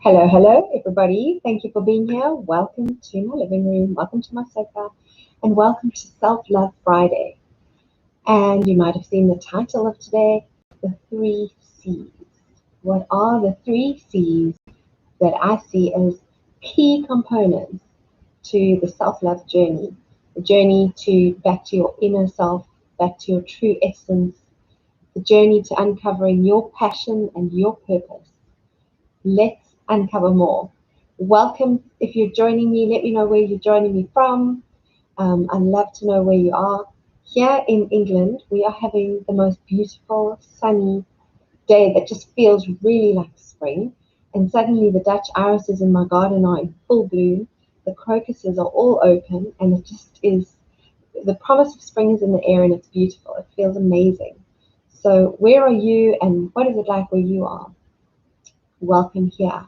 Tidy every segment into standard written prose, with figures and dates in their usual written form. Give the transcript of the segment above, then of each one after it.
Hello, hello, everybody. Thank you for being here. Welcome to my living room, welcome to my sofa, and welcome to Self Love Friday. And you might have seen the title of today, The Three C's. What are the three C's that I see as key components to the self love journey? The journey to back to your inner self, back to your true essence, the journey to uncovering your passion and your purpose. Let's uncover more. Welcome. If you're joining me, let me know where you're joining me from. I'd love to know where you are. Here in England, we are having the most beautiful sunny day that just feels really like spring. And suddenly the Dutch irises in my garden are in full bloom. The crocuses are all open, and it just is, the promise of spring is in the air, and it's beautiful. It feels amazing. So where are you, and what is it like where you are? Welcome here.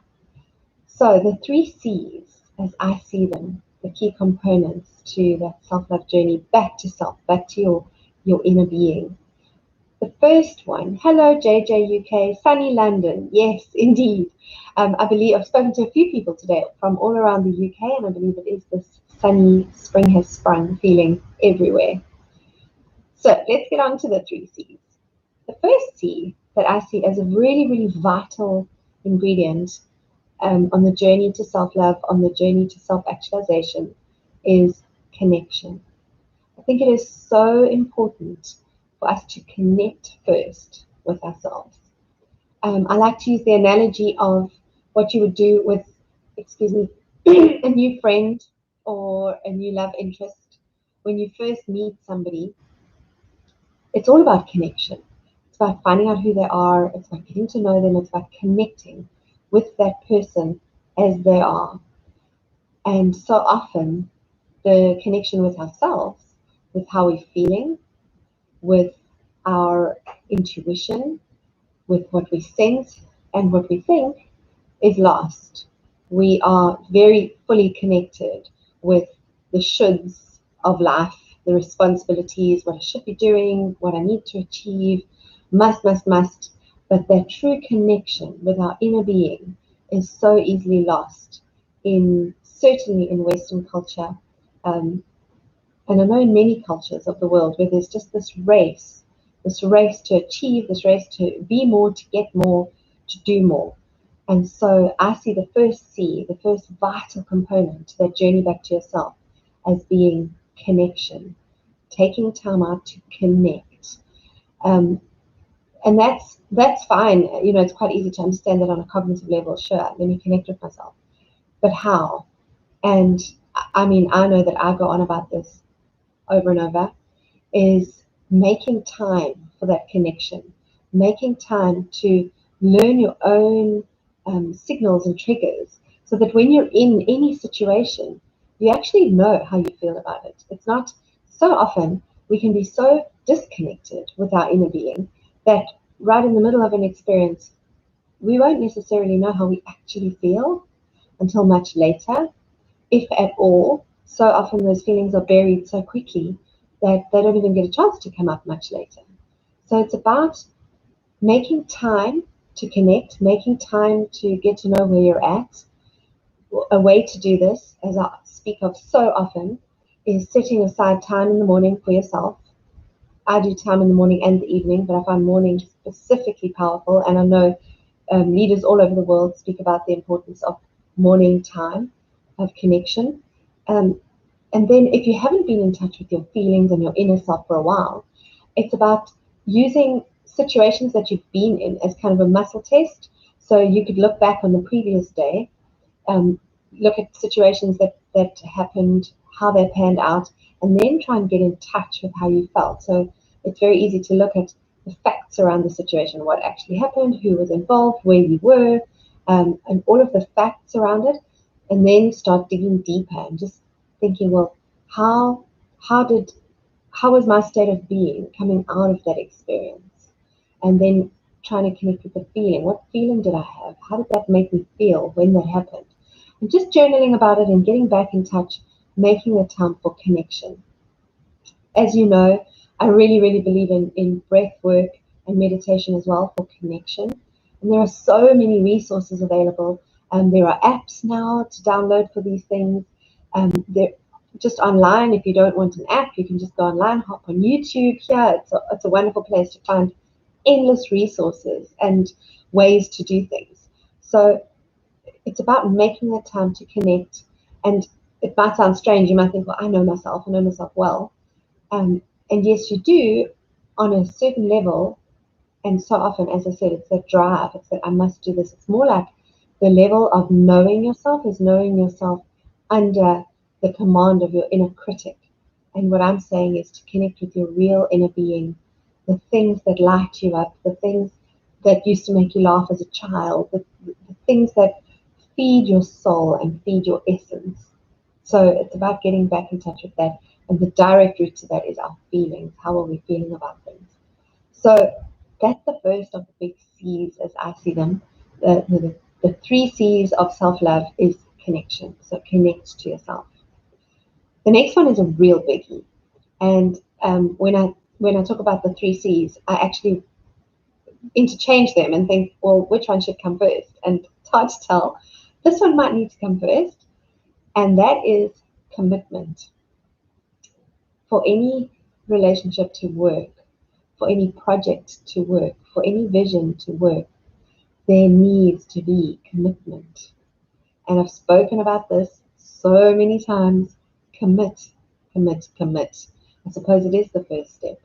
So the three C's, as I see them, the key components to that self-love journey, back to self, back to your inner being. The first one, hello JJ UK, sunny London. Yes, indeed. I believe I've spoken to a few people today from all around the UK, and I believe it is this sunny spring has sprung feeling everywhere. So let's get on to the three C's. The first C that I see as a really, really vital ingredient on the journey to self-love, on the journey to self-actualization, is connection. I think it is so important for us to connect first with ourselves. I like to use the analogy of what you would do with, a new friend or a new love interest. When you first meet somebody, it's all about connection. It's about finding out who they are. It's about getting to know them. It's about connecting with that person as they are. And so often, the connection with ourselves, with how we're feeling, with our intuition, with what we sense and what we think, is lost. We are very fully connected with the shoulds of life, the responsibilities, what I should be doing, what I need to achieve, must. But that true connection with our inner being is so easily lost certainly in Western culture, and I know in many cultures of the world where there's just this race to achieve, this race to be more, to get more, to do more. And so I see the first C, the first vital component to that journey back to yourself, as being connection, taking time out to connect. And that's fine. You know, it's quite easy to understand that on a cognitive level. Sure, let me connect with myself. But how? And I mean, I know that I go on about this over and over, is making time for that connection, making time to learn your own signals and triggers, so that when you're in any situation, you actually know how you feel about it. It's not, so often we can be so disconnected with our inner being that right in the middle of an experience, we won't necessarily know how we actually feel until much later, if at all. So often those feelings are buried so quickly that they don't even get a chance to come up much later. So it's about making time to connect, making time to get to know where you're at. A way to do this, as I speak of so often, is setting aside time in the morning for yourself. I do time in the morning and the evening, but I find morning specifically powerful, and I know leaders all over the world speak about the importance of morning time, of connection. And then if you haven't been in touch with your feelings and your inner self for a while, it's about using situations that you've been in as kind of a muscle test. So you could look back on the previous day, look at situations that happened, how they panned out, and then try and get in touch with how you felt. So it's very easy to look at the facts around the situation, what actually happened, who was involved, where you were, and all of the facts around it, and then start digging deeper and just thinking, well, how was my state of being coming out of that experience? And then trying to connect with the feeling. What feeling did I have? How did that make me feel when that happened? And just journaling about it and getting back in touch, making the time for connection. As you know, I really, really believe in breath work and meditation as well for connection. And there are so many resources available. There are apps now to download for these things. They're just online. If you don't want an app, you can just go online, hop on YouTube. Here, it's a wonderful place to find endless resources and ways to do things. So it's about making the time to connect. And it might sound strange. You might think, well, I know myself well. And yes, you do on a certain level. And so often, as I said, it's that drive. It's that I must do this. It's more like the level of knowing yourself is knowing yourself under the command of your inner critic. And what I'm saying is to connect with your real inner being, the things that light you up, the things that used to make you laugh as a child, the things that feed your soul and feed your essence. So it's about getting back in touch with that. And the direct route to that is our feelings. How are we feeling about things? So that's the first of the big C's as I see them. The three C's of self-love is connection. So connect to yourself. The next one is a real biggie. And when I talk about the three C's, I actually interchange them and think, well, which one should come first? And it's hard to tell. This one might need to come first, and that is commitment. For any relationship to work, for any project to work, for any vision to work, there needs to be commitment. And I've spoken about this so many times. Commit, commit, commit. I suppose it is the first step.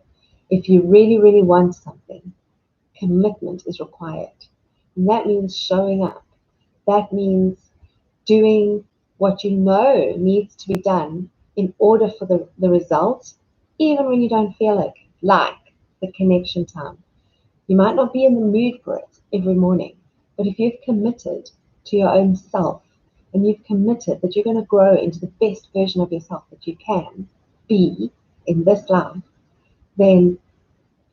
If you really, really want something, commitment is required. And that means showing up. That means doing what you know needs to be done in order for the result, even when you don't feel it, like the connection time. You might not be in the mood for it every morning, but if you've committed to your own self and you've committed that you're going to grow into the best version of yourself that you can be in this life, then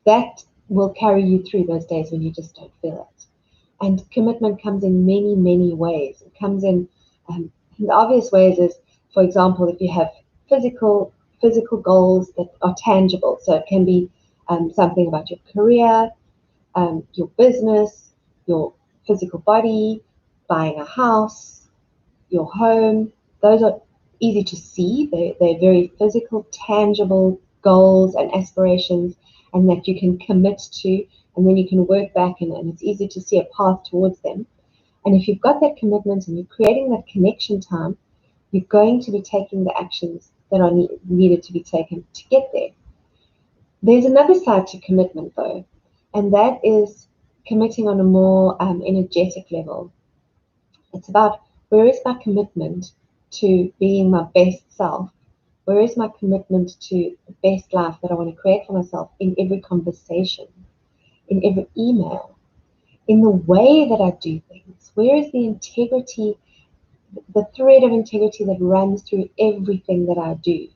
that will carry you through those days when you just don't feel it. And commitment comes in many, many ways. It comes in the obvious ways is, for example, if you have physical goals that are tangible. So it can be something about your career, your business, your physical body, buying a house, your home. Those are easy to see. They're very physical, tangible goals and aspirations, and that you can commit to, and then you can work back, and it's easy to see a path towards them. And if you've got that commitment and you're creating that connection time, you're going to be taking the actions that are needed to be taken to get there. There's another side to commitment, though, and that is committing on a more energetic level. It's about, where is my commitment to being my best self? Where is my commitment to the best life that I want to create for myself in every conversation, in every email, in the way that I do things? Where is the integrity, the thread of integrity that runs through everything that I do?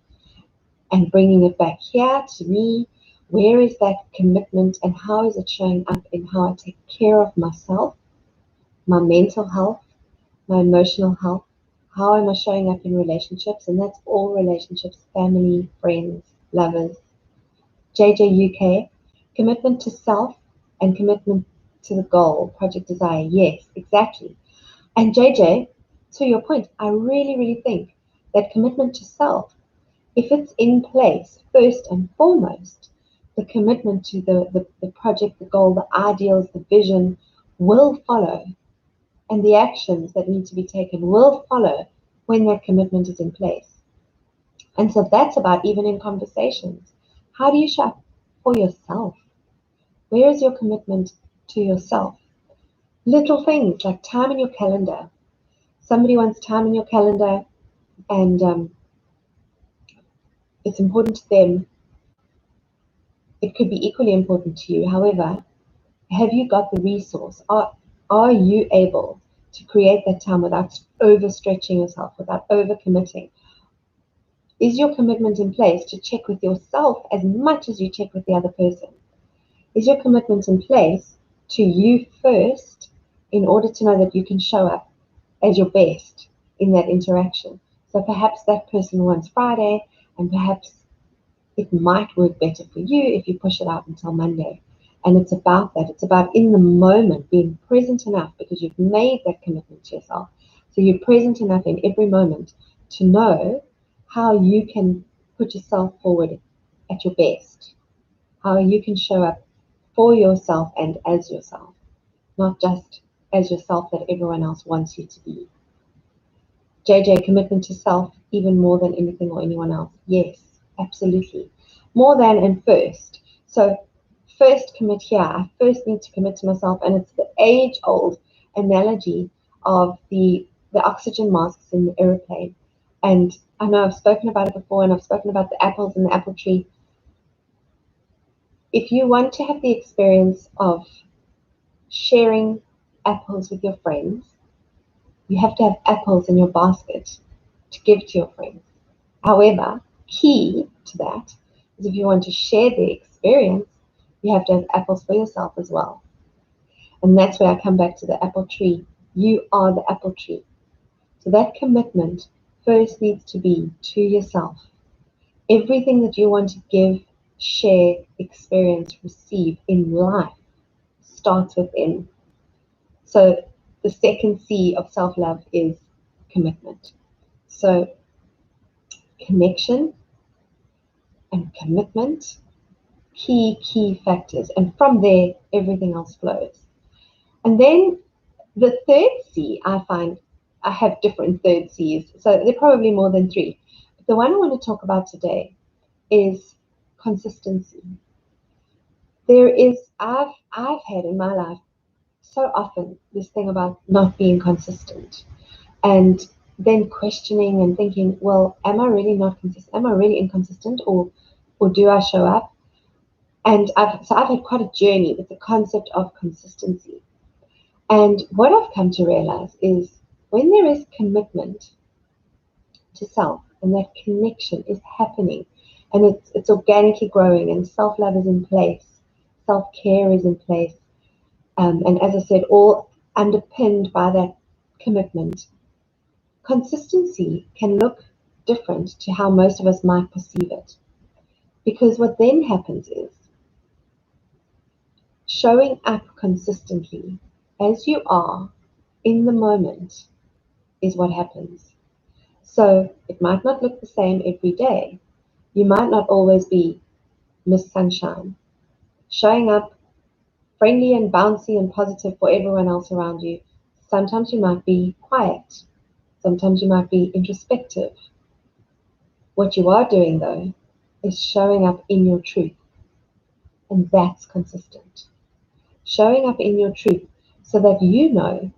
And bringing it back here to me, where is that commitment and how is it showing up in how I take care of myself, my mental health, my emotional health? How am I showing up in relationships? And that's all relationships, family, friends, lovers. JJUK, commitment to self and commitment to the goal, project desire. Yes, exactly. And JJ, to your point, I really, really think that commitment to self, if it's in place, first and foremost, the commitment to the project, the goal, the ideals, the vision will follow. And the actions that need to be taken will follow when that commitment is in place. And so that's about, even in conversations, how do you show up for yourself? Where is your commitment to yourself? Little things like time in your calendar. Somebody wants time in your calendar, and it's important to them. It could be equally important to you. However, have you got the resource? Are you able to create that time without overstretching yourself, without overcommitting? Is your commitment in place to check with yourself as much as you check with the other person? Is your commitment in place to you first in order to know that you can show up as your best in that interaction? So perhaps that person wants Friday, and perhaps it might work better for you if you push it out until Monday. And it's about that. It's about in the moment being present enough because you've made that commitment to yourself. So you're present enough in every moment to know how you can put yourself forward at your best, how you can show up for yourself and as yourself, not just as yourself that everyone else wants you to be. JJ, commitment to self even more than anything or anyone else. Yes, absolutely. More than and first. So first commit here. I first need to commit to myself. And it's the age-old analogy of the oxygen masks in the airplane. And I know I've spoken about it before, and I've spoken about the apples and the apple tree. If you want to have the experience of sharing apples with your friends, you have to have apples in your basket to give to your friends. However, key to that is if you want to share the experience, you have to have apples for yourself as well. And that's where I come back to the apple tree. You are the apple tree. So that commitment first needs to be to yourself. Everything that you want to give, share, experience, receive in life starts within. So the second C of self-love is commitment. So connection and commitment, key factors. And from there, everything else flows. And then the third C, I find I have different third C's. So there are probably more than three. But the one I want to talk about today is consistency. I've had in my life so often this thing about not being consistent and then questioning and thinking, well, am I really not consistent? Am I really inconsistent, or do I show up? And I've had quite a journey with the concept of consistency. And what I've come to realize is when there is commitment to self and that connection is happening and it's organically growing and self-love is in place, self-care is in place, and as I said, all underpinned by that commitment, consistency can look different to how most of us might perceive it. Because what then happens is showing up consistently as you are in the moment is what happens. So it might not look the same every day. You might not always be Miss Sunshine, showing up friendly and bouncy and positive for everyone else around you. Sometimes you might be quiet. Sometimes you might be introspective. What you are doing, though, is showing up in your truth. And that's consistent. Showing up in your truth so that you know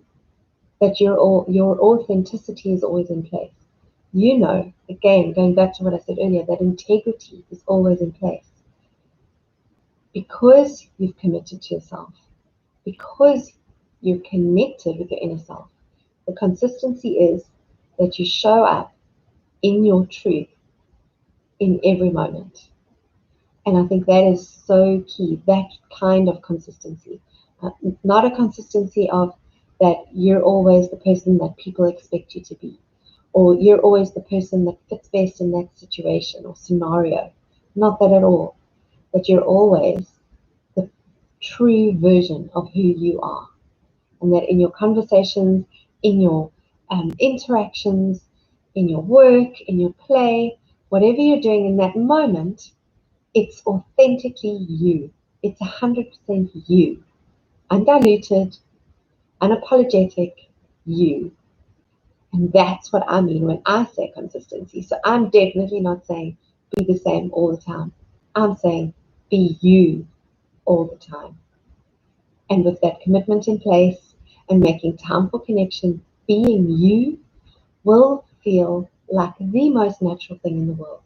that your authenticity is always in place. You know, again, going back to what I said earlier, that integrity is always in place. Because you've committed to yourself, because you're connected with your inner self, the consistency is that you show up in your truth in every moment. And I think that is so key, that kind of consistency. Not a consistency of that you're always the person that people expect you to be, or you're always the person that fits best in that situation or scenario. Not that at all. But you're always the true version of who you are. And that in your conversations, in your interactions, in your work, in your play, whatever you're doing in that moment, it's authentically you. It's 100% you. Undiluted, unapologetic you. And that's what I mean when I say consistency. So I'm definitely not saying be the same all the time. I'm saying be you all the time. And with that commitment in place and making time for connection, being you will feel like the most natural thing in the world.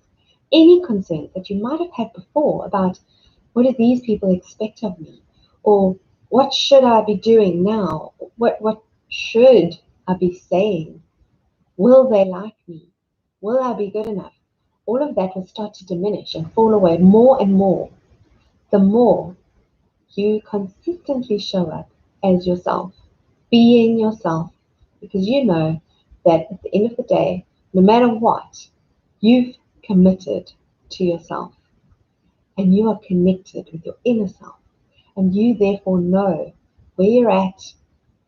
Any concerns that you might have had before about what do these people expect of me? Or what should I be doing now? What should I be saying? Will they like me? Will I be good enough? All of that will start to diminish and fall away more and more. The more you consistently show up as yourself, being yourself, because you know that at the end of the day, no matter what, you've committed to yourself and you are connected with your inner self. And you therefore know where you're at,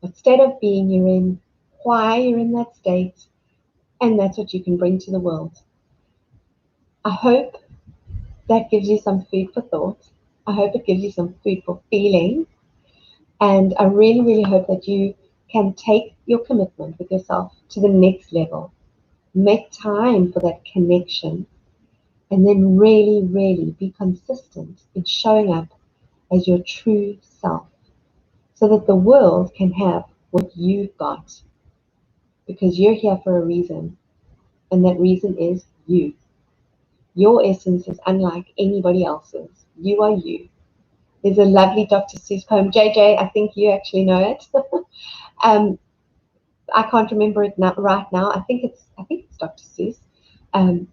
what state of being you're in, why you're in that state, and that's what you can bring to the world. I hope that gives you some food for thought. I hope it gives you some food for feeling. And I really, really hope that you can take your commitment with yourself to the next level. Make time for that connection, and then really, really be consistent in showing up as your true self so that the world can have what you've got. Because you're here for a reason, and that reason is you. Your essence is unlike anybody else's. You are you. There's a lovely Dr. Seuss poem. JJ, I think you actually know it. um, I can't remember it right now. I think it's Dr. Seuss. Um,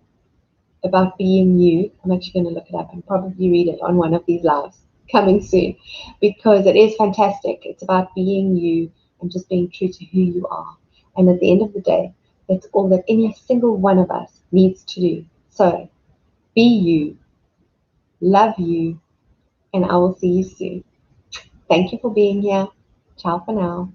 about being you. I'm actually going to look it up and probably read it on one of these lives coming soon, because it is fantastic. It's about being you and just being true to who you are. And at the end of the day, that's all that any single one of us needs to do. So be you, love you, and I will see you soon. Thank you for being here. Ciao for now.